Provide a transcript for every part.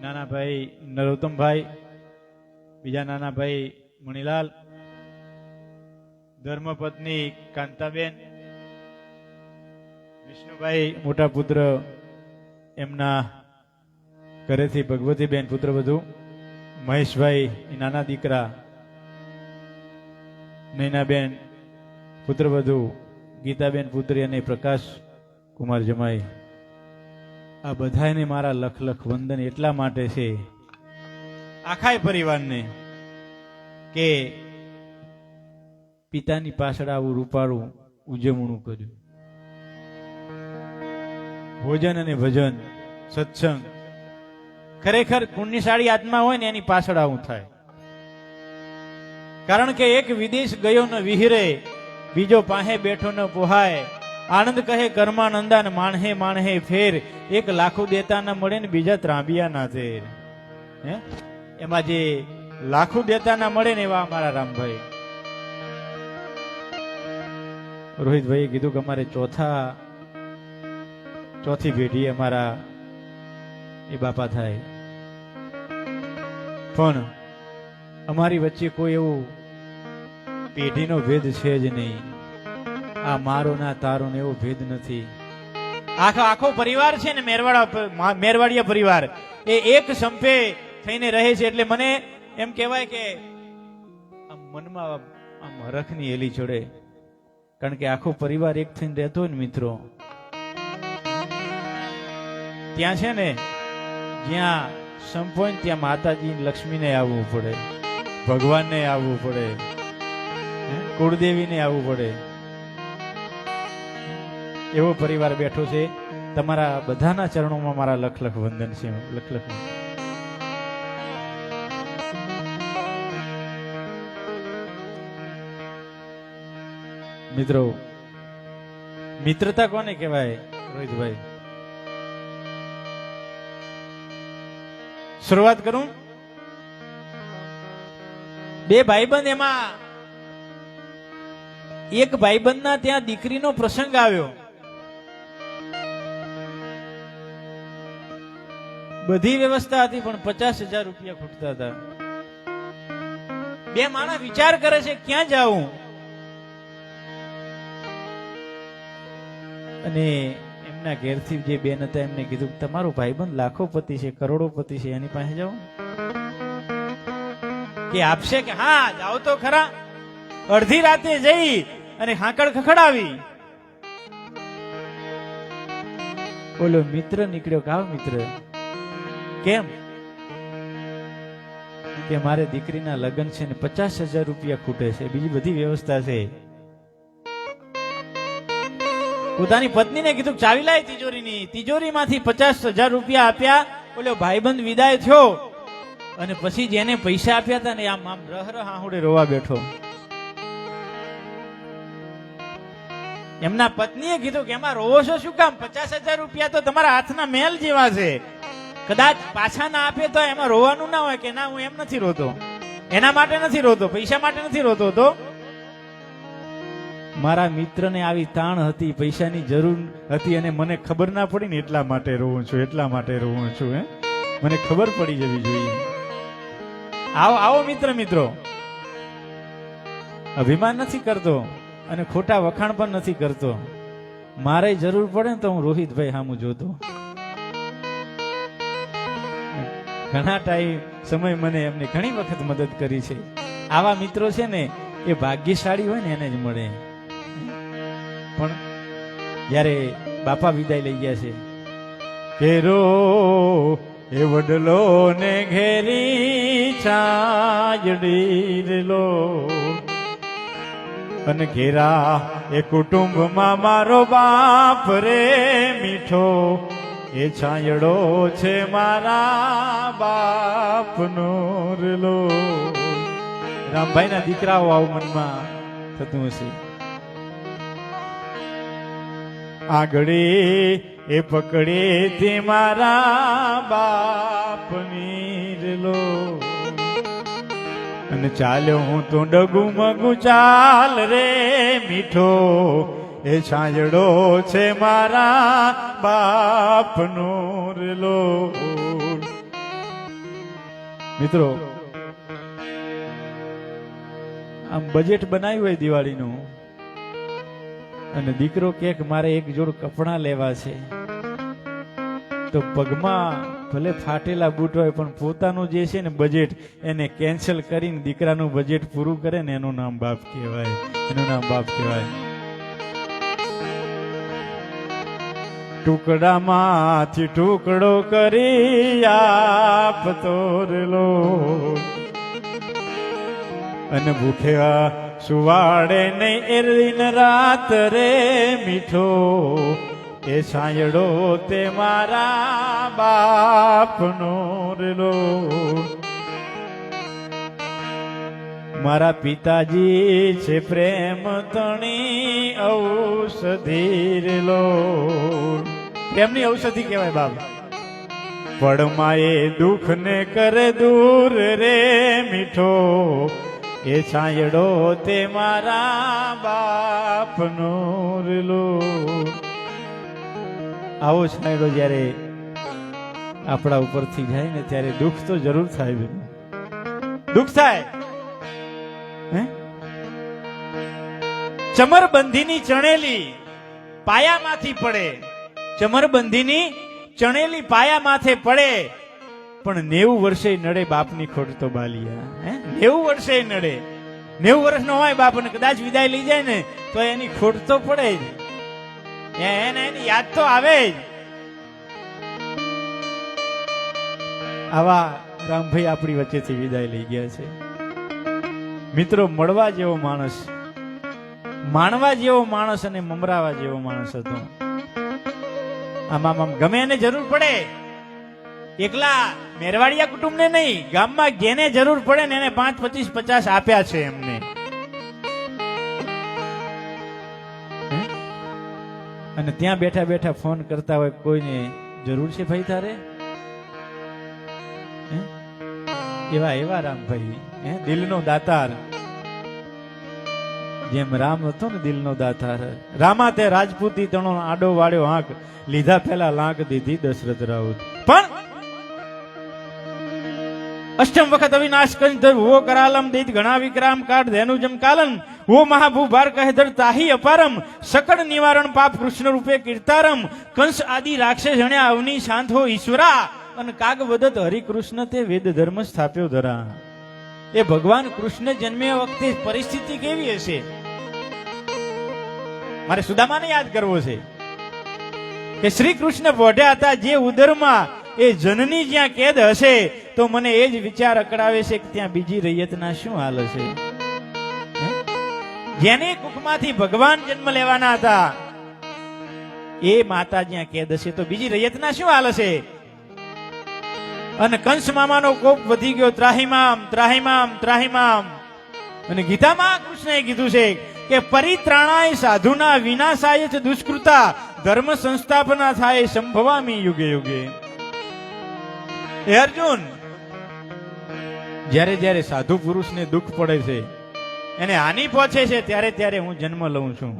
નાના ભાઈ નરોત્તમભાઈ, બીજા નાના ભાઈ મણીલાલ, ધર્મપત્ની કાંતાબેન, વિષ્ણુભાઈ મોટા પુત્ર એમના ઘરેથી ભગવતીબેન પુત્રવધુ, મહેશભાઈ નાના દીકરા નૈનાબેન પુત્રવધુ, ગીતાબેન પુત્રી અને પ્રકાશ કુમાર જમાઈ, આ બધાને મારા લખ લખ વંદન એટલા માટે છે આખાય પરિવારને કે પિતાની પાછળ આવું રૂપાળું ઉજવણું કર્યું. ભોજન અને ભજન સત્સંગ ખરેખર પુણ્યશાળી આત્મા હોય ને એની પાછળ આવું થાય. કારણ કે એક વિદેશ ગયો ન વિહરે, બીજો પાસે બેઠો ન પોહાય. આનંદ કહે કર્માનંદા ને માણહે માણહે ફેર, એક લાખું દેતા ના મળે ને બીજા ત્રાંબિયા ના તેર. એમાં જે લાખું દેતા ના મળે ને એવા અમારા રામભાઈ રોહિતભાઈએ કીધું કે અમારે ચોથી પેઢી અમારા એ બાપા થાય, પણ અમારી વચ્ચે કોઈ એવું પેઢીનો ભેદ છે જ નહીં. આ મારો ના તારો ને એવો ભેદ નથી. આખો પરિવાર છે ને મેરવાડિયા પરિવાર એ એક સંપે થઈને રહે છે. એટલે મને એમ કહેવાય કે આમ મનમાં આમ હરખની હેલી ચડે, કારણ કે આખો પરિવાર એક થઈને રહેતો હોય ને મિત્રો, ત્યાં છે ને જ્યાં સંપોય ત્યાં માતાજી લક્ષ્મીને આવવું પડે, ભગવાનને આવવું પડે, કુળદેવીને આવવું પડે. એવો પરિવાર બેઠો છે. તમારા બધાના ચરણોમાં મારા લખ લખ વંદન છે. લખ લખ મિત્રો, મિત્રતા કોને કહેવાય રોહિતભાઈ? શરૂઆત કરું. બે ભાઈબંધ, એમાં એક ભાઈબંધના ત્યાં દીકરીનો પ્રસંગ આવ્યો. બધી વ્યવસ્થા હતી પણ 50,000 રૂપિયા ખૂટતા હતા. બે માણસ વિચાર કરે છે ક્યાં જાવું, અને એમના ઘેરથી જે બેન હતા એમને કીધું તમારો ભાઈબંધ લાખોપતિ છે, કરોડોપતિ છે, એની પાસે જાઓ કે આપશે કે હા જાઓ તો ખરા. અડધી રાતે જઈ અને હાકડ ખખડાવી. બોલો મિત્ર નીકળ્યો કે આવ મિત્ર. કેમ? કે મારે દીકરીના લગ્ન છે ને 50,000 રૂપિયા ખૂટે છે, બીજી બધી વ્યવસ્થા છે. પોતાની પત્નીને કીધું ચાવી લાય તિજોરીની. તિજોરીમાંથી 50,000 રૂપિયા આપ્યા. બોલો ભાઈબંધ વિદાય થયો અને પછી જેને પૈસા આપ્યા હતા ને આમ આમ રહ હાહુડે રોવા બેઠો. એમના પત્નીએ કીધું કે એમાં રોવો છો શું કામ? 50,000 રૂપિયા તો તમારા હાથના મેલ જેવા છે, કદાચ પાછા ના આપે તો એમાં રોવાનું ના હોય કે ના હું એમ નથી રોતો, એના માટે નથી રોતો, પૈસા માટે નથી રોતો. તો મારા મિત્રને આવી તાણ હતી, પૈસાની જરૂર હતી અને મને ખબર ના પડી ને એટલા માટે રોવું છું, એટલા માટે રોવું છું. મને ખબર પડી જવી જોઈએ. આવો મિત્રો, અભિમાન નથી કરતો અને ખોટા વખાણ પણ નથી કરતો. મારે જરૂર પડે ને તો હું રોહિતભાઈ સામું જોતો. ઘણા સમય મને એમને ઘણી વખત મદદ કરી છે. આવા મિત્રો છે ને એ ભાગ્યશાળી હોય ને એને જ મળે. પણ જયારે બાપા વિદાય લઈ ગયા છે, ઘેરો એ વડલો ને ઘેરી છાજડી લો, અને ઘેરા એ કુટુંબમાં મારો બાપ રે મીઠો, એ છાંયડો છે મારા બાપનો રેલો. રામભાઈ ના દીકરાઓ આવું મનમાં થતું હશે. આગળી એ પકડી તે મારા બાપની રેલો, અને ચાલ્યો હું તો ડગુ મગુ ચાલ રે મીઠો, એ છાંયડો છે મારા બાપનો રેલો. મિત્રો આમ બજેટ બનાવ્યું હોય દિવાળીનું અને દીકરો કે મારે એક જોડ કપડાં લેવા છે, તો પગમાં ભલે ફાટેલા બૂટ હોય પણ પોતાનું જે છે ને બજેટ એને કેન્સલ કરીને દીકરાનું બજેટ પૂરું કરે ને એનું નામ બાપ કહેવાય, એનું નામ બાપ કહેવાય. ટુકડામાંથી ટુકડો કરી આપતો રેલો અને ભૂખ્યા સુવાડે નહીં એરવીન રાત રે મીઠો, એ સાયડો તે મારા બાપનો રેલો. મારા પિતાજી છે પ્રેમ તણી ઔષધિ રેલો, પ્રેમની ઔષધિ કહેવાય બાપ. પડમાં એ દુઃખ ને કરે દૂર રે મીઠો, એ છાંયડો તે મારા બાપનો રેલો. આવો છાંયડો જ્યારે આપણા ઉપરથી જાય ને ત્યારે દુઃખ તો જરૂર થાય, દુઃખ થાય. ચમરબંધીની ચણેલી પાયામાંથી પડે, ચમરબંધીની ચણેલી પાયા માથે પડે, પણ 90 વર્ષે નડે બાપની ખોટ તો બાલિયા. 90 વર્ષે નડે, 90 વર્ષનો હોય બાપ અને કદાચ વિદાય લઈ જાય ને તો એની ખોટ તો પડે જ, એને એની યાદ તો આવે જ. આવા રામભાઈ આપણી વચ્ચેથી વિદાય લઈ ગયા છે. મિત્રો મળવા જેવો માણસ, માણવા જેવો માણસ અને મમરાવા જેવો માણસ હતો. આમ ગમે એને જરૂર પડે, એકલા મેરવાડિયા કુટુંબને નહીં, ગામમાં જેને જરૂર પડે ને એને 5, 25, 50 આપ્યા છે એમને. અને ત્યાં બેઠા બેઠા ફોન કરતા હોય, કોઈને જરૂર છે ભાઈ તારે, એવા એવા રામભાઈ, દિલનો દાતાર. જેમ રામ હતો ને દિલનો દાતાર. રામા તે રાજપૂતી તણો આડો વાળ્યો આંખ, લીધા પેલા લાંક દીધી દશરથ રાઉત. પણ અષ્ટમ વખત અવિનાશ કરી ધર વો કરાલમ દીત ઘણા વિક્રામ કાઢ ધેનું જમ કાલન વો મહાભૂભાર કહે ધર તાહી અપારમ સકળ નિવારણ પાપ કૃષ્ણ રૂપે કીર્તારમ કંસ આદિ રાક્ષસ જણ્યા અવની શાંત હો ઈશ્વરા અને કાગ વદત હરિકૃષ્ણ તે વેદ ધર્મ સ્થાપ્યો ધરા. એ ભગવાન કૃષ્ણ જન્મ્યા વખતે પરિસ્થિતિ કેવી હશે? મારે સુદામાને યાદ કરવો છે કે શ્રી કૃષ્ણ પોઢ્યા હતા જે ઉદરમાં, એ જનની જ્યાં કેદ હશે તો મને એ જ વિચાર અકળાવે છે કે ત્યાં બીજી રૈયતના શું હાલ હશે. જેની કુખમાંથી ભગવાન જન્મ લેવાના હતા એ માતા જ્યાં કેદ હશે તો બીજી રૈયતના શું હાલ હશે. અને કંસ મામાનો કોપ વધી ગયો, ત્રાહિમામ ત્રાહિમામ ત્રાહિમામ. અને ગીતામાં કૃષ્ણએ કીધું છે કે પરિત્રાણાય સાધુના વિનાશાય ચ દુષ્કૃતા ધર્મ સંસ્થાપના થાય સંભવામી યુગે યુગે. હે અર્જુન, જ્યારે જ્યારે સાધુ પુરુષને દુઃખ પડે છે, એને હાનિ પહોંચે છે, ત્યારે ત્યારે હું જન્મ લઉં છું.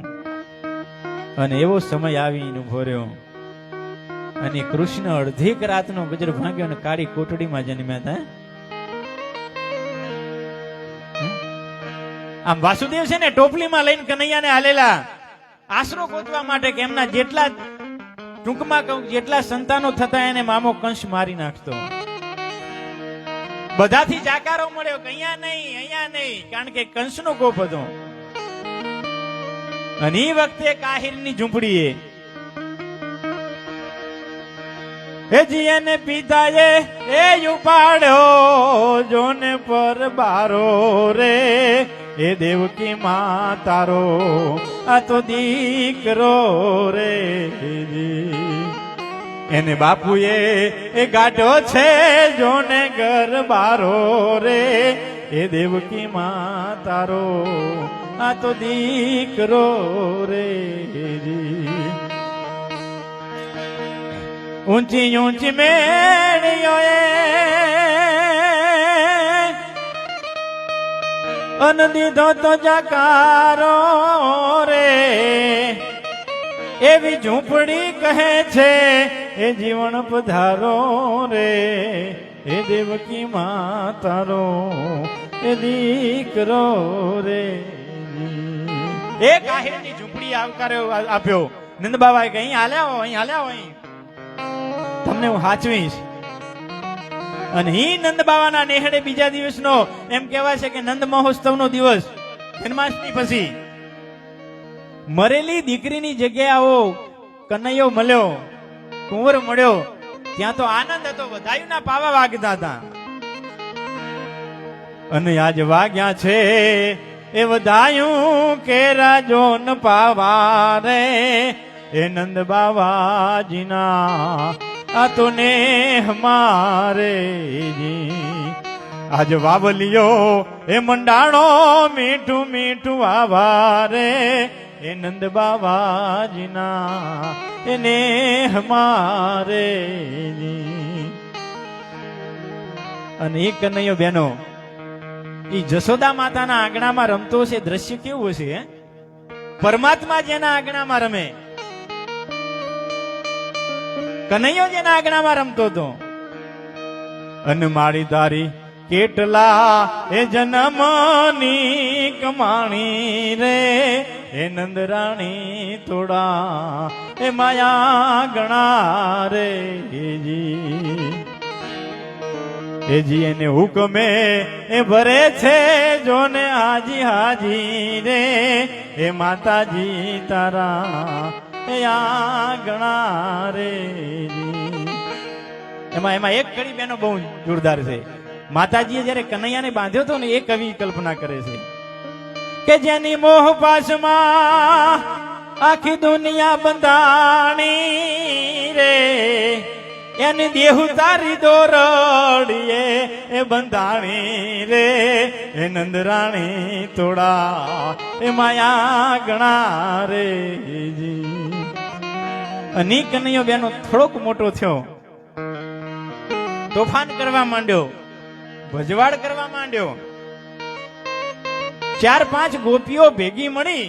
અને એવો સમય આવીને ઉભો રહ્યો અને કૃષ્ણ અડધીક રાતનો ગજર ભાંગ્યો અને કાળી કોટડીમાં જન્મ્યા હતા. આમ વાસુદેવ છે ને ટોપલીમાં લઈને કનૈયાને હાલેલા આશરો ગોતવા માટે કે એમના જેટલા ટૂંકમાં કહું જેટલા સંતાનો થતા એને મામો કંસ મારી નાખતો. બધાથી જાકારો મળ્યો કે અહીંયા નહીં, કારણ કે કંસનો કોપ હતો. અને એ વખતે કાહિરની ઝૂંપડીએ હેજી એને પિતાએ એ ઉપાડ્યો જોને પર બારો રે, એ દેવકી માં તારો આ તો દીકરો રે. એને બાપુએ એ ગાઢો છે જોને ઘર બારો રે, એ દેવકી માં તારો આ તો દીકરો રે. ઊંચી ઊંચી મેળીઓએ અન દીધો તો જકારો રે, એવી ઝૂંપડી કહે છે એ જીવન પધારો રે, એ દેવકી માં તારો એ દીકરો રે. એક આહિરની ઝૂંપડી આવકાર્યો આપ્યો. નંદ બાબાએ કહી હાલ્યા હો, અહીં હાલ્યા હો, અહીં તમને હું હાચવીશ. અને હી નંદ બાબાના નેહડે બીજા દિવસનો એમ કહેવાય છે કે નંદ મહોત્સવનો દિવસ, જન્માષ્ટમી પછી મરેલી દીકરીની જગ્યાએ આવો કનૈયો મળ્યો, કુંવર મળ્યો, ત્યાં તો આનંદ હતો, વધાયુના પાવા વાગતા હતા. અને આજ વાગ્યા છે એ વધાયું કે રાજો ન પાવા રે. એ નંદ બાવાજીના આ તો ને હમારે જી. આજ વાવલિયો એ મંડાણો મીઠું મીઠું આવા રે. એ નંદ બાવાજીના એને હમારે જી. અને એક કનૈયો બેનો ઈ જશોદા માતાના આંગણામાં રમતો છે. દ્રશ્ય કેવું હશે હે? પરમાત્મા જેના આંગણામાં રમે, કનૈયો જેના આંગણામાં રમતો હતો. અન મારી તારી કેટલા એ જન્મની કમાણી રે. એ નંદરાણી થોડા એ માયા ગણા રે જી. એ જી એને હુકમે એ ભરે છે જોને હાજી હાજી રે. એ માતાજી તારા એ આંગણા રે. એમાં એક કડી બેનો બહુ જોરદાર છે. માતાજીએ જયારે કનૈયાને બાંધ્યો હતો ને એ કવિ કલ્પના કરે છે કે જેની મોહ પાસમાં આખી દુનિયા બંધાણી રે. એની દેહુ તારી દોરડીએ એ બંધાણી રે. એ નંદરાણી તોડા એ માયા ગણા રે જી. અને કનૈયો બેનો થોડોક મોટો થયો, તોફાન કરવા માંડ્યો, ભજવાડ કરવા માંડ્યો. 4-5 ગોપીઓ ભેગી મળી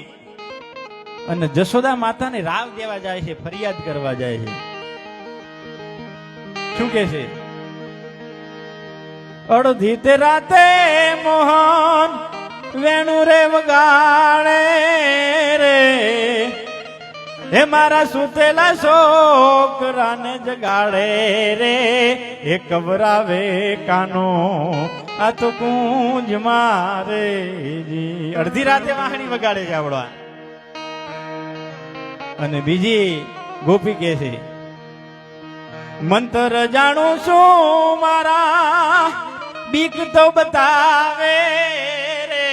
અને જશોદા માતાને રાવ દેવા જાય છે, ફરિયાદ કરવા જાય છે. શું કે છે? અડધી તે રાતે મોહન વેણુ રે વગાડે રે. હે મારા સુતેલા છોકરાને જગાડે રે. એ કવરાવે કાનો આ તો કુંજ મારે જી. અડધી રાતે વાહણી વગાડે છે આવડવા. અને બીજી ગોપી કે છે મંતર જાણું છું મારા બીક તો બતાવે રે.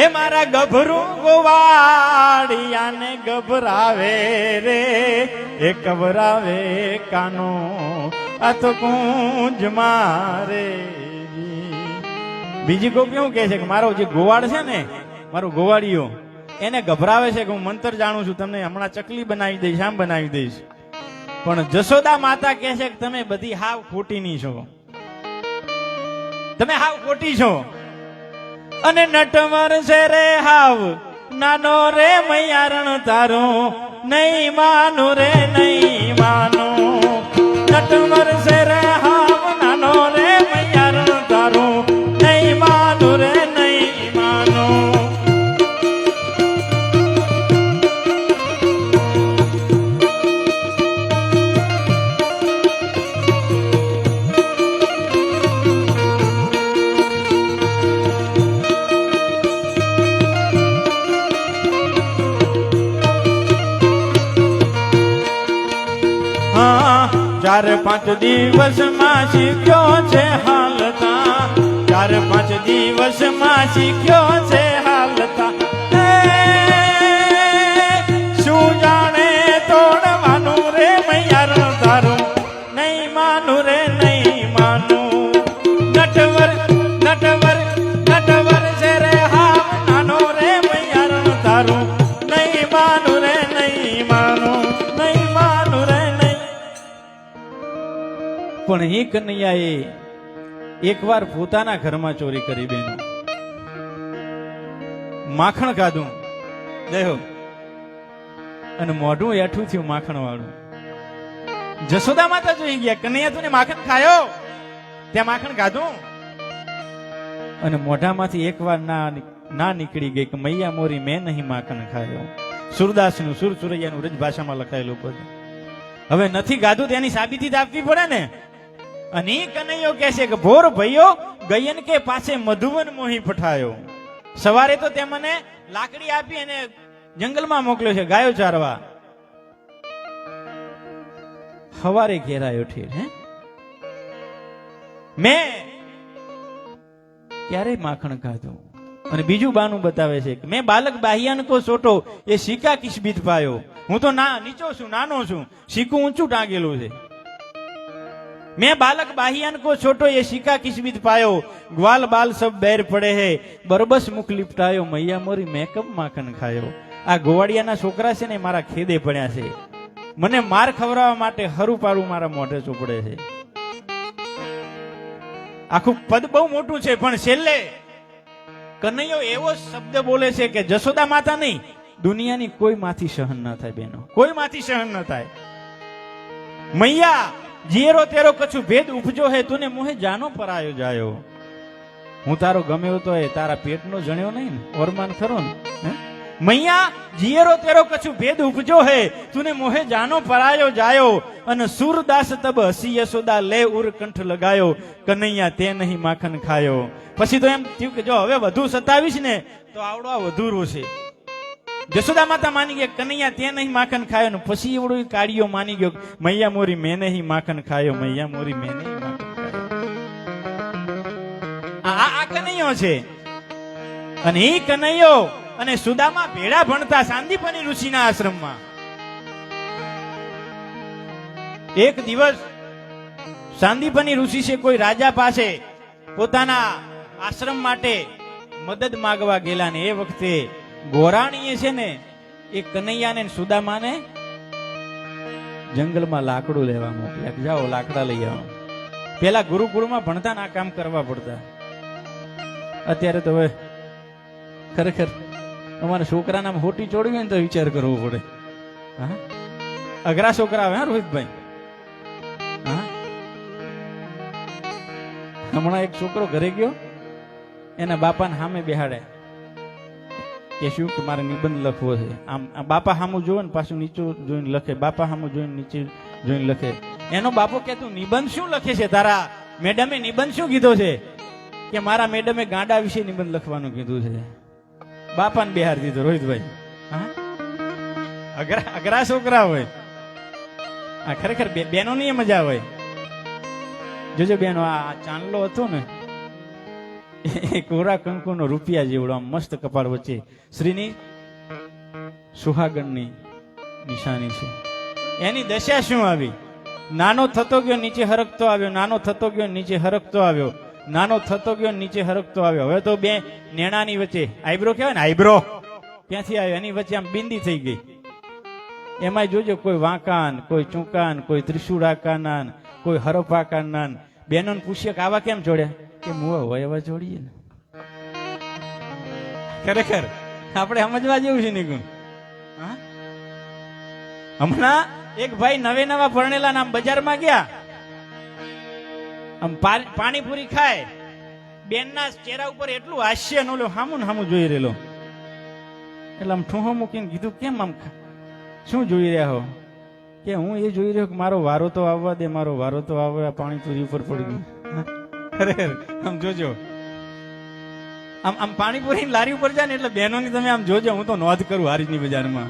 એ મારા ગભરું ગોવાળિયાને ગભરાવે રે. એ કવરાવે કાનો આ તો કુંજ મારે. બીજી ગોપી શું કે છે કે મારો જે ગોવાળ છે ને, મારો ગોવાળિયો એને ગભરાવે છે કે હું મંતર જાણું છું, તમને હમણાં ચકલી બનાવી દઈશ, આમ બનાવી દઈશ. પણ જશોદા માતા કહે છે કે તમે બધી હાવ ખોટી ની છો, તમે હાવ ખોટી છો. અને નટવર છે રે હાવ નાનો રે મૈયારણ તારો નહીં માનું રે નહીં માનું. નટવર છે રે હાવ નાનો રે મૈયારણ તારો નહીં માનું રે નહીં માનું. ચાર પાંચ દિવસમાં શીખ્યો છે હાલતા. 4-5 દિવસમાં શીખ્યો છે હાલતા. શું જાણે તોડવાનું રે મૈયાર તારું નહીં માનું રે નહીં માનું. નટવર નટવર નટવર છે રે હાવ નાનો રે મૈયાર તારું નહીં માનું રે નહીં માનું. નહીં માનું રે નહીં. પણ એ કનૈયાએ એકવાર પોતાના ઘરમાં ચોરી કરી બેનો. માખણ ખાધું દેહો અને મોઢું એઠું થયું માખણ વાળું. જશોદા માતા જોઈ ગયા, કનૈયા તું માખણ ખાયો? ત્યાં માખણ ખાધું અને મોઢામાંથી એકવાર ના નીકળી ગઈ કે મૈયા મોરી મેં નહીં માખણ ખાયો. સુરદાસનું સુર સુરૈયાનું રજ ભાષામાં લખાયેલું પદ. હવે નથી ગાધું તેની સાબિતી આપવી પડે ને. અને ઈ કનૈયો કહે છે કે ભોર ભઈયો ગયન કે પાસે મધુવન મોહી પઠાયો. સવારે તો તે મને લાકડી આપી અને જંગલમાં મોકલ્યો છે ગાયો ચારવા. સવારે ઘેરાયો ઠેર હે મેં ક્યારે માખણ ખાધું. અને બીજું બાનું બતાવે છે કે મેં બાલક બાહિયાન કો સોટો એ સિક્કા કિસ બીત પાયો. હું તો નીચો છું, નાનો છું, સિક્કું ઊંચું ટાંગેલું છે. मैं बालक बाहियान को छोटो ये शिका किस बीत पायो. ग्वाल बाल सब बैर पड़े है बरबस मुख लिपटायो. मैया मोरी मैं कब माखन खायो. आ गोवाड़ियाना छोकरा છે ને મારા ખેદે પડ્યા છે. મને માર ખવડાવવા માટે હરું પાડું મારા મોઢે ચોપડે છે. આખું પદ બહુ મોટું છે પણ છેલ્લે કનૈયો એવો શબ્દ બોલે છે કે જશોદા માતા નહીં, દુનિયાની કોઈ માંથી સહન ન થાય બેનો, કોઈ માંથી સહન ન થાય. મૈયા જીરો તેરો કછું ભેદ ઉપજો હે તુને મોહે જાનો પરાયો જાયો. હું તારો ગમ્યો તો એ તારા પેટનો જણ્યો નહીં ને, ઓરમાન ખરો ને. મૈયા જીરો તેરો કછું ભેદ ઉપજો હે તુને મોહે જાનો પરાયો જાયો. અને સુરદાસ તબ હસી યશોદા લે ઉર કંઠ લગાયો. કનૈયા તે નહીં માખન ખાયો. પછી તો એમ થયું કે જો હવે વધુ સતાવીશ ને તો આવડો આ વધુ રોશે. જશોદા માતા માની ગયા કનૈયા તે નહીં માખન ખાયો. ને પછી એવડો કાળિયો માની ગયો મૈયા મોરી મેં નહીં માખન ખાયો. મૈયા મોરી મેં નહીં માખન ખાયો. આ કનૈયો છે. અને એ કનૈયો અને સુદામા ભેળા ભણતા સાંદીપની ઋષિના આશ્રમમાં. એક દિવસ સાંદીપની ઋષિ છે કોઈ રાજા પાસે પોતાના આશ્રમ માટે મદદ માંગવા ગયેલા ને એ વખતે ગોરાણીએ છે ને એ કનૈયાને સુદામાને જંગલમાં લાકડું લેવા મોકલ્યા. જાઓ લાકડા લઈ આવો. પેલા ગુરુકુળમાં ભણતા ના કામ કરવા પડતા. અત્યારે તો હવે ખરેખર અમારા છોકરાના હોટી ચોડવી હોય ને તો વિચાર કરવો પડે. હા અઘરા છોકરા આવે. હા રોહિતભાઈ, હા હમણાં એક છોકરો ઘરે ગયો, એના બાપાને સામે બેહાડે કે શું કે મારે નિબંધ લખવો છે. આમ બાપા સામું જોવે ને પાછું નીચું જોઈને લખે, બાપા સામું જોઈને નીચે જોઈને લખે. એનો બાપો કે તું નિબંધ શું લખે છે, તારા મેડમે નિબંધ શું કીધો છે? કે મારા મેડમે ગાંડા વિશે નિબંધ લખવાનું કીધું છે. બાપાને બેહાર દીધો. રોહિતભાઈ, હા અઘરા છોકરા હોય. આ ખરેખર બેનો ની મજા હોય. જોજો બેનો, આ ચાંદલો હતો ને એ કોરા કંકુનો રૂપિયા જેવડો આમ મસ્ત કપાળ વચ્ચે શ્રીની સુહાગણની નિશાની છે. એની દશા શું આવી? નાનો થતો ગયો નીચે હરકતો આવ્યો, નાનો થતો ગયો નીચે હરકતો આવ્યો, નાનો થતો ગયો નીચે હરકતો આવ્યો. હવે તો બે નેણાની વચ્ચે આઈબ્રો કહેવાય ને, આઈબ્રો ક્યાંથી આવ્યો એની વચ્ચે આમ બિંદી થઈ ગઈ. એમાં જોજો કોઈ વાંકાન, કોઈ ચૂંકાન, કોઈ ત્રિશુળાકાના, કોઈ હરપાકાના. બેનોને પૂછીએ કે આવા કેમ જોડ્યા? કે મુવા હોય એવા જોડીએ ને. ખરેખર આપણે સમજવા જેવું છે નીકું. હમણાં એક ભાઈ નવા પરણેલા નામ બજારમાં ગયા, આમ પાણીપુરી ખાય, બેનના ચહેરા ઉપર એટલું હાસ્ય નો હામું હામું જોઈ રહેલો. એટલે આમ ઠૂહો મૂકીને કીધું કેમ આમ શું જોઈ રહ્યા હો? કે હું એ જોઈ રહ્યો કે મારો વારો તો આવવા દે, મારો વારો તો આવવા. પાણીપુરી ઉપર પડી ગયું. ખરેખર આમ જોજો, આમ પાણીપુરી લારી ઉપર જાય ને એટલે બહેનોની તમે આમ જોજો. હું તો નોંધ કરું હારીજની બજારમાં,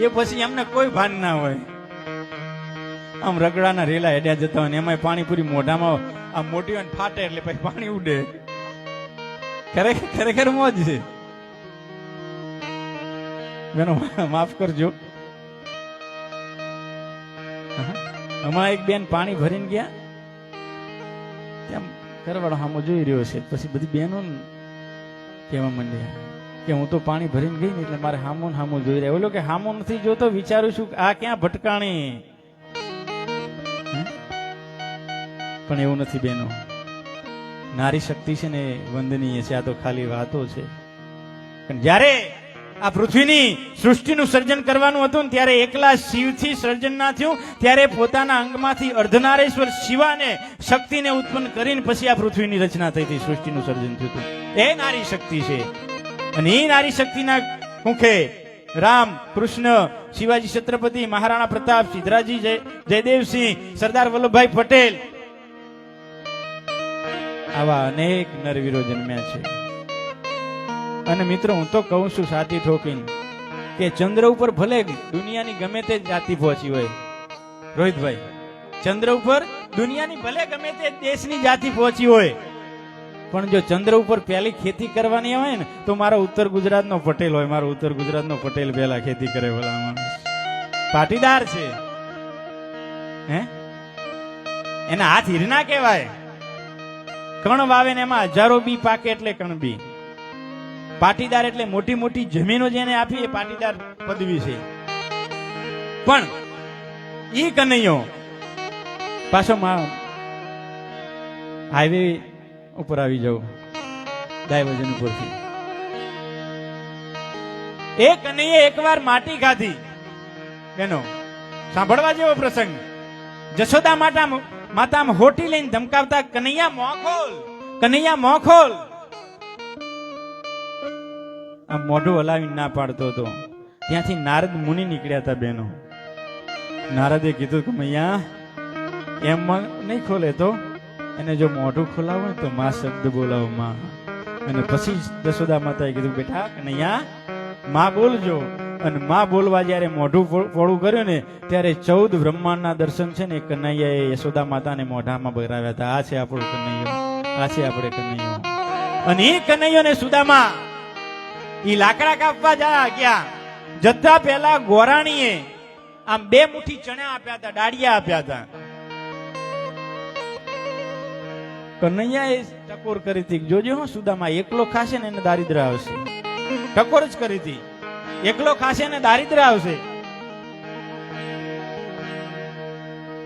એ પછી એમને કોઈ ભાન ના હોય. આમ રગડાના રેલા હેડ્યા જતા હોય ને એમાં પાણીપુરી મોઢામાં આમ મોટી હોય ફાટે એટલે પછી પાણી ઉડે. ખરેખર મોજ છે બેનો, માફ કરજો. હમણાં એક બેન પાણી ભરીને ગયા, તેમ કરવાળો હામો જોઈ રહ્યો છે. પછી બધી બહેનો કહેવા માંડ્યા કે હું તો પાણી ભરીને ગઈ ને એટલે મારે હામો ને હામો જોઈ રહ્યા. ઓલો કે હામો નથી જોતો, વિચારું છું આ ક્યાં ભટકાણી. પણ એવું નથી બેનો, નારી શક્તિ છે ને વંદનીય છે. આ તો ખાલી વાતો છે. પણ જ્યારે આ પૃથ્વીની સૃષ્ટિનું સર્જન કરવાનું હતું ને ત્યારે એકલા શિવથી સર્જન ના થયું, ત્યારે પોતાના અંગમાંથી અર્ધનારેશ્વર શિવાને શક્તિને ઉત્પન્ન કરીને પછી આ પૃથ્વીની રચના થઈ હતી, સૃષ્ટિનું સર્જન થયું હતું. એ નારી શક્તિ છે. અને એ નારી શક્તિના મુખે રામ, કૃષ્ણ, શિવાજી છત્રપતિ, મહારાણા પ્રતાપ, સિદ્ધરાજી જયદેવસિંહ, સરદાર વલ્લભભાઈ પટેલ આવા અનેક નરવીરો જન્મ્યા છે. અને મિત્રો હું તો કહું છું સાથી ઠોકીને કે ચંદ્ર ઉપર ભલે દુનિયાની ગમે તે જાતિ પહોંચી હોય, રોહિતભાઈ, ચંદ્ર ઉપર દુનિયાની ભલે ગમે તે દેશની જાતિ પહોંચી હોય, પણ જો ચંદ્ર ઉપર પહેલી ખેતી કરવાની હોય ને તો મારો ઉત્તર ગુજરાતનો પટેલ હોય. મારો ઉત્તર ગુજરાતનો પટેલ પહેલા ખેતી કરે, ભલા માણસ પાટીદાર છે. હે, એના હાથ હીરના કહેવાય. કણ વાવે ને એમાં હજારો બી પાકે એટલે કણ બી. પાટીદાર એટલે મોટી મોટી જમીનો જેને આપી એ પાટીદાર પદવી છે. પણ ઈ કનૈયો પાછો હાઈવે ઉપર આવી જાઉં, ડાયવર્ઝન ઉપરથી. એ કનૈયે એકવાર માટી ખાધી. બેનો સાંભળવા જેવો પ્રસંગ. જશોદા માતા હોટી લઈને ધમકાવતા, કનૈયા મોં ખોલ, કનૈયા મોં ખોલ. આ મોઢું હલાવીને ના પાડતો હતો. ત્યાંથી નારદ મુનિ નીકળ્યા હતા બહેનો. નારદે કીધું કે મૈયા એમ નહીં ખોલે તો એને જો મોઢું ખોલાવો તો માં શબ્દ બોલાવો માં. અને પછી જશોદા માતાએ કીધું બેટા કનૈયા માં બોલજો. અને માં બોલવા જયારે મોઢું પોળું કર્યું ને ત્યારે 14 બ્રહ્માંડના દર્શન છે ને કનૈયાએ યશોદા માતાને મોઢામાં ભરાવ્યા હતા. આ છે આપણો કનૈયો, આ છે આપણે કનૈયો. અને એ કનૈયો ને સુદામા ઈ લાકડા કાપવા ગયા. જતા પહેલા ગોરાણીએ આમ 2 મુઠ્ઠી ચણા આપ્યા હતા, ડાળિયા આપ્યા હતા. કનૈયાએ ટકોર કરી હતી, જોજો હો સુદામા એકલો ખાશે ને એને દારિદ્ર આવશે. ટકોર જ કરી હતી, એકલો ખાશે ને દારિદ્ર આવશે.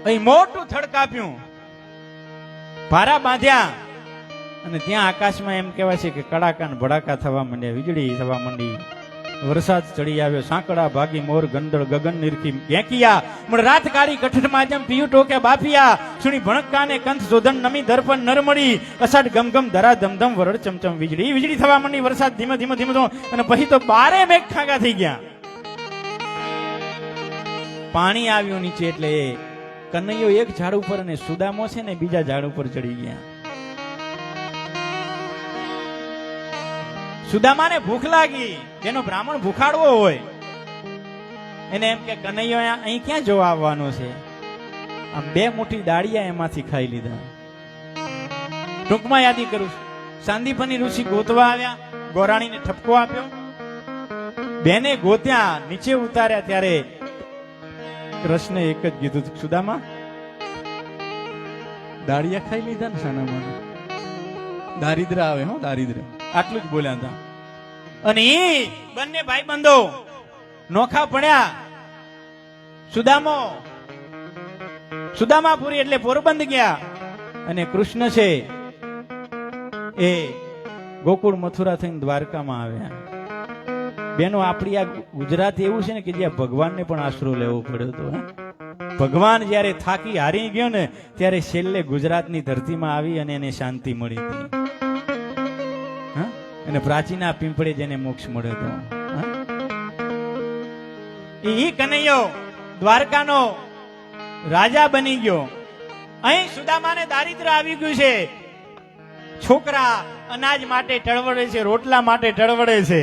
અહીં મોટું થડ કાપ્યું, ભારા બાંધ્યા, અને ત્યાં આકાશમાં એમ કહેવાય છે કે કડાકા ને ભડાકા થવા માંડ્યા, વીજળી થવા માંડી, વરસાદ ચડી આવ્યો, સાંકડા ભાગી મોર ગંદળ ગગન નિરખી ફેંકિયા, મળ રાત કાળી કઠઠમાં જેમ પીયું ટોકે બાફિયા, સુણી ભણકાને કંથ શોધન નમી દર્પણ નરમડી, અષાઢ ગમગમ ધરા ધમધમ વરડ ચમચમ વીજળી. વીજળી થવા માંડી, વરસાદ ધીમે ધીમે ધીમે અને પછી તો 12 મેઘ ખાગા થઈ ગયા. પાણી આવ્યું નીચે એટલે કનૈયો એક ઝાડ ઉપર અને સુદામો છે ને બીજા ઝાડ ઉપર ચડી ગયા. સુદામાને ભૂખ લાગી. જેનો બ્રાહ્મણ ભૂખાડવો હોય એને એમ કે કનૈયો અહીં ક્યાં જોવા આવવાનો છે, આમ 2 મુઠ્ઠી દાળિયા એમાંથી ખાઈ લીધા. ટૂંકમાં યાદી કરું, સાંદીપની ઋષિ ગોતવા આવ્યા, ગોરાણીને ઠપકો આપ્યો, બેને ગોત્યા, નીચે ઉતાર્યા ત્યારે કૃષ્ણે એક જ કીધું, સુદામા દાળિયા ખાઈ લીધા ને સાનામાં દારિદ્ર આવે. હો દારિદ્ર, આટલું જ બોલ્યા હતા. અને એ બંને ભાઈ બંધો નોખા પડ્યા. સુદામાપુરી એટલે પોરબંદર ગયા. અને કૃષ્ણ છે એ ગોકુળ મથુરા થઈને દ્વારકામાં આવ્યા. બેનો આપણી આ ગુજરાત એવું છે ને કે જ્યાં ભગવાનને પણ આશરો લેવો પડ્યો હતો. ભગવાન જયારે થાકી હારી ગયો ને ત્યારે છેલ્લે ગુજરાતની ધરતીમાં આવી અને એને શાંતિ મળી હતી. અને પ્રાચીના પીંપળે જેને મોક્ષ મળ્યો હતો. ઈ કનૈયો દ્વારકાનો રાજા બની ગયો. અહીં સુદામાને દારિદ્ર આવી ગયું છે. છોકરા અનાજ માટે ટળવડે છે, રોટલા માટે ટળવડે છે.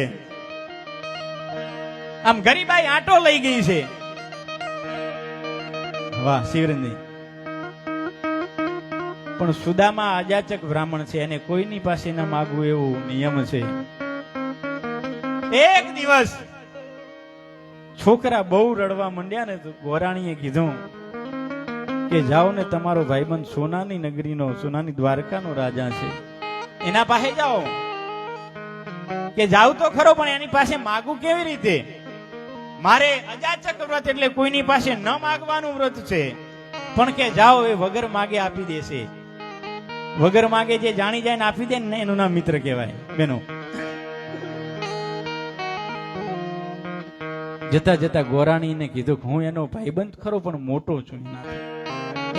આમ ગરીબાઈ આંટો લઈ ગઈ છે. વાહ શિવરંજી. પણ સુદામા અજાચક બ્રાહ્મણ છે, એને કોઈની પાસે ન માગવું એવું નિયમ છે. એક દિવસ છોકરા બહુ રડવા માંડ્યા ને તો ગોરાણીએ કીધું કે જાઓ ને તમારો ભાઈબંધ સોનાની નગરીનો, સોનાની દ્વારકાનો રાજા છે, એના પાસે જાઓ. કે જાવ તો ખરો પણ એની પાસે માગું કેવી રીતે? મારે અજાચક વ્રત એટલે કોઈની પાસે ન માગવાનું વ્રત છે. પણ કે જાઓ, એ વગર માગે આપી દેશે. વગર માગે જે જાણી જાય ને આપી દે ને એનું નામ મિત્ર કહેવાય. બેનો જતા જતા ગોરાણીને કીધું કે હું એનો ભાઈબંધ ખરો પણ મોટો છું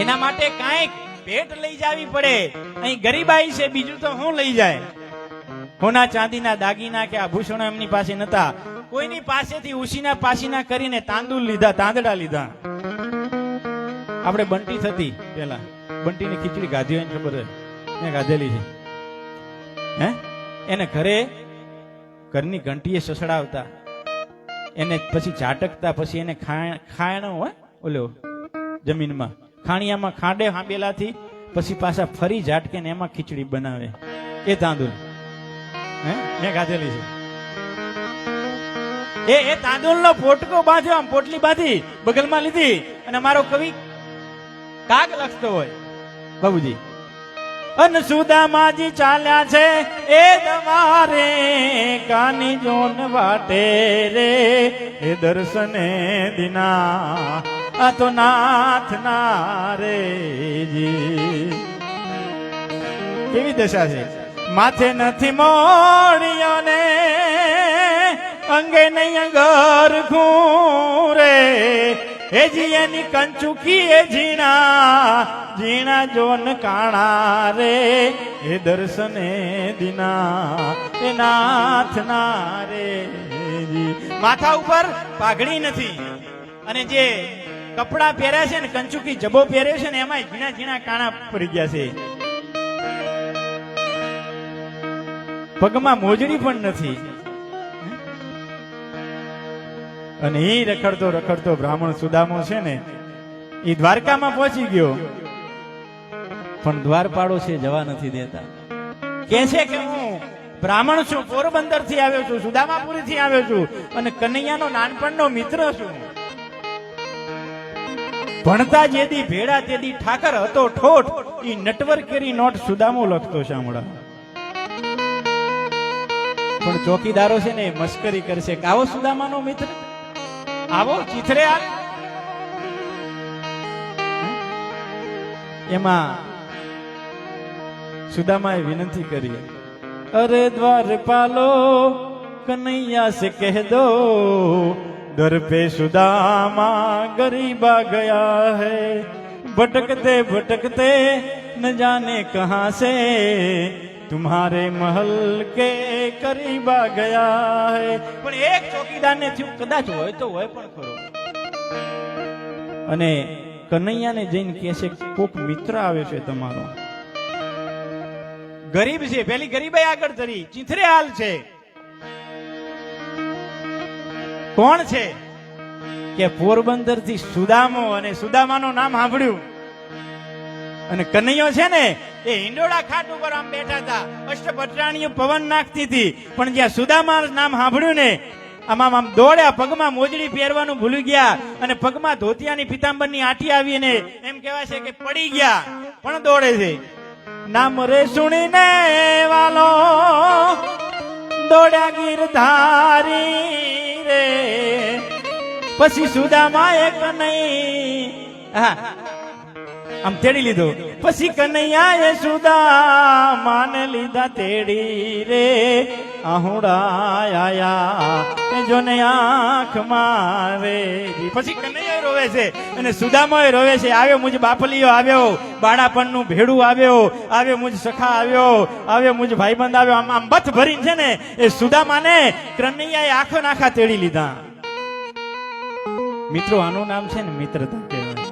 એના માટે કાંઈક ભેટ લઈ જાવી પડે. અહીં ગરીબાઈ છે, બીજું તો હું લઈ જાય. સોના ચાંદીના દાગીના કે આભૂષણો એમની પાસે નતા. કોઈની પાસેથી ઉસીના પાસીના કરીને તાંદુલ લીધા, તાંદડા લીધા. આપણે બંટી થતી પેલા, બંટીની ખીચડી ગાધી હોય ખબર છે, મેં ગાધેલી છે. હે એને ઘરે ઘરની ઘંટીએ સસડાવતા, એને પછી ઝાટકતા, પછી એને ખાયણો હોય ઓલો જમીનમાં ખાણિયામાં ખાંડે હાંબેલાથી પછી પાછા ફરી ઝાટકે ને એમાં ખીચડી બનાવે. એ તાંદુલ હે મેં ગાધેલી છે. એ તાંદુલનો પોટકો બાંધ્યો, આમ પોટલી બાંધી બગલમાં લીધી અને મારો કવિ કાગ લખતો હોય બાબુજી, અન સુદામાજી ચાલ્યા છે એ દવારે કાની જોન વાટે રે એ દર્શને દિના આ તો નાથ ના રે જી. કેવી દશા છે, માથે નથી મોડિયો ને અંગે નહીં અંગર ખૂરે હેજી એની કંચુકી એ ઝીણા ઝીણા જોન કાણા રે એ દર્શને દિના એ નાથ ના રે જી. માથા ઉપર પાઘડી નથી અને જે કપડા પહેર્યા છે ને કંચુકી જબો પહેર્યો છે ને એમાં ઝીણા ઝીણા કાણા પડી ગયા છે. પગમાં મોજડી પણ નથી. અને એ રખડતો રખડતો બ્રાહ્મણ સુદામો છે ને એ દ્વારકામાં પહોંચી ગયો, પણ દ્વારપાળો છે જવા નથી દેતા. કે છે કે હું બ્રાહ્મણ છું, પોરબંદર થી આવ્યો છું, સુદામાપુરી થી આવ્યો છું અને કનૈયાનો નાનપણનો મિત્ર છું. ભણતા જેદી ભેડા તેદી ઠાકર હતો ઠોઠ, ઈ નટવર કેરી નોટ સુદામો લખતો સાંભળા. પણ ચોકીદારો છે ને મસ્કરી કરશે કે આવો સુદામાનો મિત્ર, આવો ચીથરે હાલ. એમાં સુદામાએ વિનંતી કરી, અરે દ્વારપાલો કનૈયા સે કહ દો दर पे सुदामा गरीबा गया है, भटकते भटकते न जाने कहां से तुम्हारे महल के करीबा ગયા હે. પણ એક ચોકીદાર ને થયું કદાચ હોય તો હોય પણ ખરો. અને કનૈયાને જઈને કહે છે કોક મિત્ર આવે છે તમારો, ગરીબ છે. પેલી ગરીબાઈ આગળ ધરી, ચીથરે હાલ છે. કોણ છે કે પોરબંદર થી સુદામો, અને સુદામાનું નામ સાંભળ્યું. અને કનૈયો છે ને એ હિંડોળા ખાટ ઉપર આમ બેઠા હતા, અષ્ટભટ્રાણીઓ પવન નાખતી હતી, પણ જ્યાં સુદામા નામ સાંભળ્યું ને આમ આમ દોડ્યા, પગમાં મોજડી પહેરવાનું ભૂલી ગયા અને પગમાં ધોતિયાની પિતાંબરની આંટી આવી ને એમ કહેવાય છે કે પડી ગયા, પણ દોડે છે. નામ રે સુણીને વાલો દોડ્યા ગીરધારી રે, પછી સુદામા એક નહીં આમ તેડી લીધો, પછી કનૈયા એ સુદામાને લીધા તેડી રે. આહુડા જોને આંખ મારે, પછી કનૈયા રોવે છે અને સુદામા રોવે છે. આવ્યો મુજ બાપલીઓ આવ્યો, બાળાપણનું ભેડું આવ્યો મુજ સખા આવ્યો મુજ ભાઈબંધ આવ્યો. આમ આમ બથ ભરીને છે ને એ સુદામાને કનૈયાએ આંખો નાખા તેડી લીધા. મિત્રો આનું નામ છે ને મિત્રતા કહેવાય.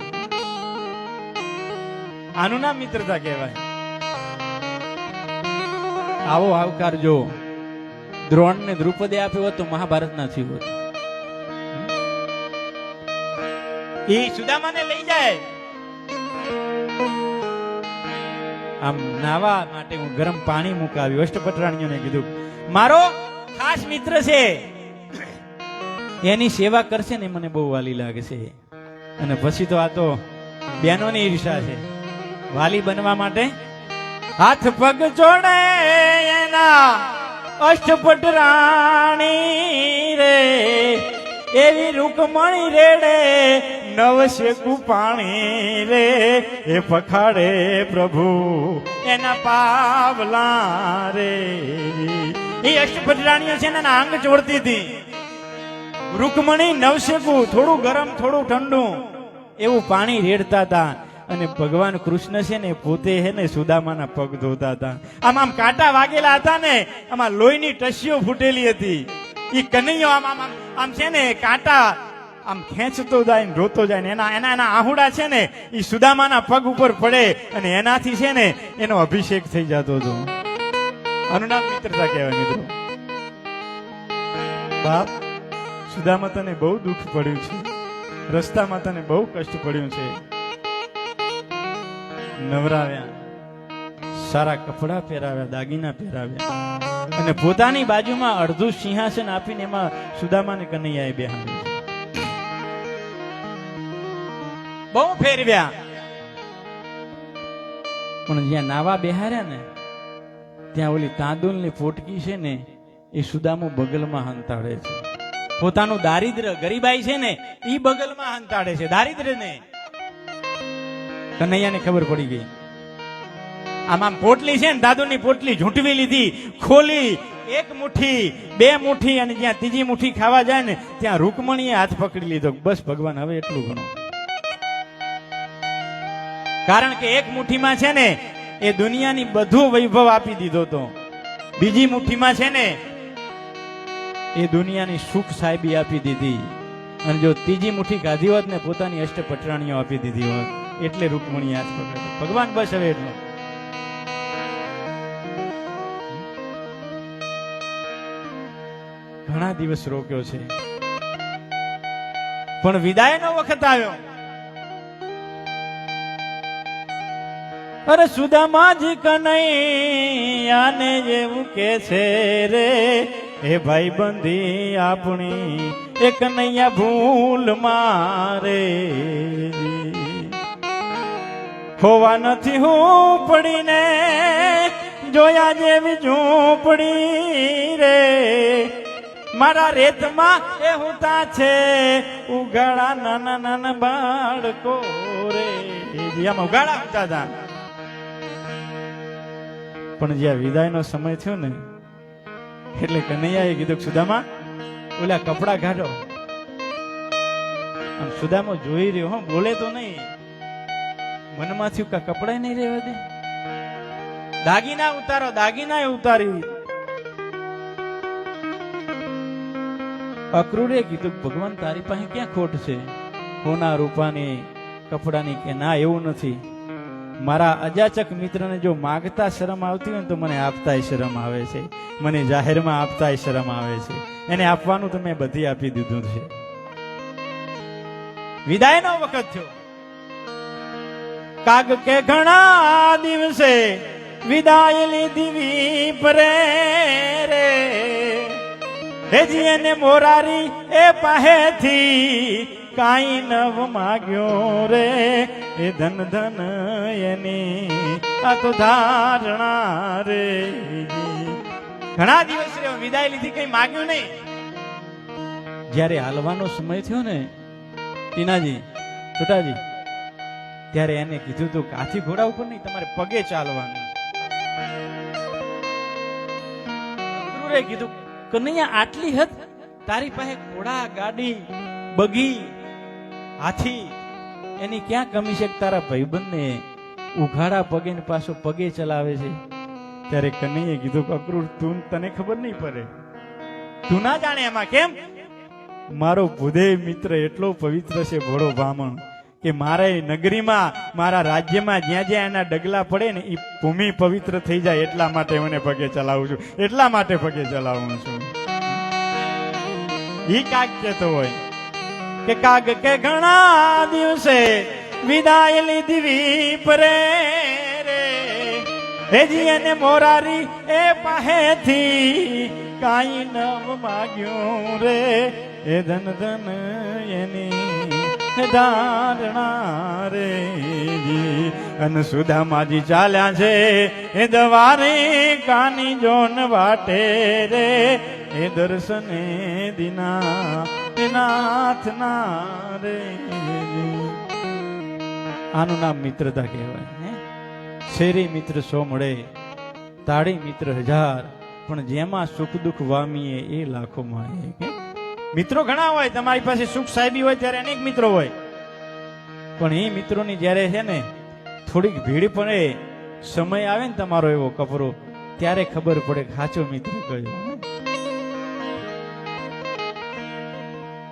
આનું નામ મિત્રતા કહેવાય. આવો આવકાર જો દ્રોણ ને દ્રુપદે આપ્યો હોત તો મહાભારત ના થયું હોત. એ સુદામાને લઈ જાય આમ નાવા માટે. હું ગરમ પાણી મુકાવ્યું, અષ્ટપટરાણીઓને કીધું મારો ખાસ મિત્ર છે, એની સેવા કરશે ને મને બહુ વાલી લાગે છે. અને પછી તો આ તો બહેનોની ઈર્ષા છે. વાલી બનવા માટે હાથ પગ જોડે એના અષ્ટપટરાણી રે, એવી રૂકમણી રેડે નવશેકું પાણી રે. એ પખાડે પ્રભુ એના પાવલા રે. એ અષ્ટપટરાણીઓ છે ને અંગ જોડતી હતી. રૂકમણી નવશેકું, થોડું ગરમ થોડું ઠંડુ એવું પાણી રેડતા હતા. અને ભગવાન કૃષ્ણ છે ને પોતે હે ને સુદામાના પગ ધોતા હતા. આમ કાંટા વાગેલા હતા ને, આમાં લોહીની ટસીઓ ફૂટેલી હતી. ઈ કનૈયો આમ છે ને કાંટા આમ ખેંચતો જાય ને રોતો જાય ને એના આહુડા છે ને ઈ સુદામાના પગ ઉપર પડે અને એનાથી છે ને એનો અભિષેક થઈ જતો હતો. આનું નામ મિત્રતા કહેવાય. મિત્રો, બાપ, સુદામા તને બહુ દુઃખ પડ્યું છે, રસ્તામાં તને બહુ કષ્ટ પડ્યું છે. નવરાવ્યા, સારા કપડા પહેરાવ્યા, દાગીના પહેરાવ્યા અને પોતાની બાજુમાં અડધું સિંહાસન આપીને એમાં સુદામાને કનૈયાએ બેહાડ્યું. બહુ ફેરવ્યા, પણ જ્યાં નાવા બેહાર્યા ને ત્યાં ઓલી તાંદુલની પોટકી છે ને એ સુદામો બગલમાં હંતાડે છે. પોતાનું દારિદ્ર, ગરીબાઈ છે ને એ બગલમાં હંતાડે છે, દારિદ્ર ને. કનૈયાને ખબર પડી ગઈ. આમ પોટલી છે ને, દાદુની પોટલી ઝૂંટવી લીધી, ખોલી, એક મુઠ્ઠી, બે મુઠ્ઠી અને જ્યાં ત્રીજી મુઠ્ઠી ખાવા જાય ને ત્યાં રૂકમણીએ હાથ પકડી લીધો. બસ ભગવાન, હવે એટલું ઘણું. કારણ કે એક મુઠ્ઠીમાં છે ને એ દુનિયાની બધું વૈભવ આપી દીધો તો, બીજી મુઠ્ઠીમાં છે ને એ દુનિયાની સુખ સાહેબી આપી દીધી. અને જો ત્રીજી મુઠ્ઠી ખાધી હોત ને પોતાની અષ્ટપટરાણીઓ આપી દીધી હોત. એટલે રૂકમણી હાથ પકડ્યો. ભગવાન, બસ હવે એટલું. ઘણા દિવસ રોક્યો છે, પણ વિદાયનો વખત આવ્યો. અરે સુદામાજી કનૈયાને જેવું કે છે રે, એ ભાઈ બંધી આપણી એ કનૈયા ભૂલ મારે. હોવા નથી હું પડીને જોયા જેવી ઝૂંપડી રે, મારા રેતમાં એ હુતા છે ઉગાડા નાના નાના બાળકો રે. આમાં ઉગાડા હતા હતા. પણ જ્યાં વિદાયનો સમય થયો ને એટલે કનૈયાએ કીધું, સુદામા ઓલા કપડા કાઢો. આમ સુદામો જોઈ રહ્યો, હો, બોલે તો નહીં. મનમાં થયું કે કપડા નહીં રહેવા દે. દાગીના ઉતારો, દાગીના ઉતારી. અક્રૂરે કીધું, ભગવાન તારી પાસે ક્યાં ખોટ છે, સોના રૂપાની, કપડાની? કે ના, એવું નથી. મારા અજાચક મિત્રને જો માગતા શરમ આવતી હોય ને તો મને આપતાય શરમ આવે છે, મને જાહેરમાં આપતાય શરમ આવે છે. એને આપવાનું તો મેં બધી આપી દીધું છે. વિદાયનો વખત થયો. કાગ કે ઘણા દિવસે વિદાય લીધી વિપરે રે, હેજી એને મોરારી એ પાહેથી કાઈ નવ માગ્યો રે, એ ધન ધન એની આ તો ધારણા રે. ઘણા દિવસ વિદાય લીધી, કઈ માગ્યું નહીં. જયારે હાલવાનો સમય થયો ને ટીનાજી, છોટાજી, ત્યારે એને કીધું તું હાથી ઘોડા ઉપર નહીં, તમારે પગે ચાલવાનું. અક્રૂરે કીધું, કનૈયા આટલી હદ તારી પાસે ઘોડા, ગાડી, બગી, હાથી એની ક્યાં કમી છે? તારા ભાઈબંધને ઉઘાડા પગે ને પાછો પગે ચલાવે છે. ત્યારે કનૈયે કીધું, અક્રૂર, તને ખબર નહીં પડે, તું ના જાણે એમાં. કેમ? મારો ભૂદેવ મિત્ર એટલો પવિત્ર છે, ભોળો બ્રાહ્મણ, કે મારા નગરીમાં, મારા રાજ્યમાં જ્યાં જ્યાં એના ડગલા પડે ને એ ભૂમિ પવિત્ર થઈ જાય. એટલા માટે મને પગે ચલાવું છું, એટલા માટે પગે ચલાવું છું. ઈ કાગ કેતો હોય કે કાગ કે ઘણા દિવસે વિદાય લીધી વિપરે રે, હેજી એને મોરારી એ પાહેથી કાઈ નવ માગ્યું રે, એ ધન ધન એની ધારણા રે. અને સુદામાજી ચાલ્યા છે એ દવારે કાની જોન વાટે રે, એ દર્શને દિના નાથ ના રે. આનું નામ મિત્રતા કહેવાય. શેરી મિત્ર 100 મળે, તાળી મિત્ર 1000, પણ જેમાં સુખ દુઃખ વામીએ એ લાખો માં એક. મિત્રો ઘણા હોય, તમારી પાસે સુખ સાહેબી હોય ત્યારે અનેક મિત્રો હોય, પણ એ મિત્રોની જ્યારે છે ને થોડીક ભીડ પડે, સમય આવે ને તમારો એવો કપરો, ત્યારે ખબર પડે કે સાચો મિત્ર કયો.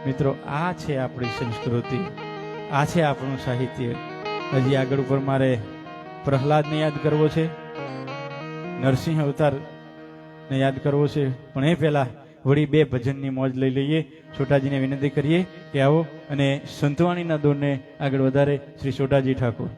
મિત્રો, આ છે આપણી સંસ્કૃતિ, આ છે આપણું સાહિત્ય. હજી આગળ ઉપર મારે પ્રહલાદને યાદ કરવો છે, નરસિંહ અવતારને યાદ કરવો છે, પણ એ પહેલા વળી બે ભજનની મોજ લઈ લઈએ. છોટાજીને વિનંતી કરીએ કે આવો અને સંતવાણીના દોરને આગળ વધારે શ્રી છોટાજી ઠાકોર.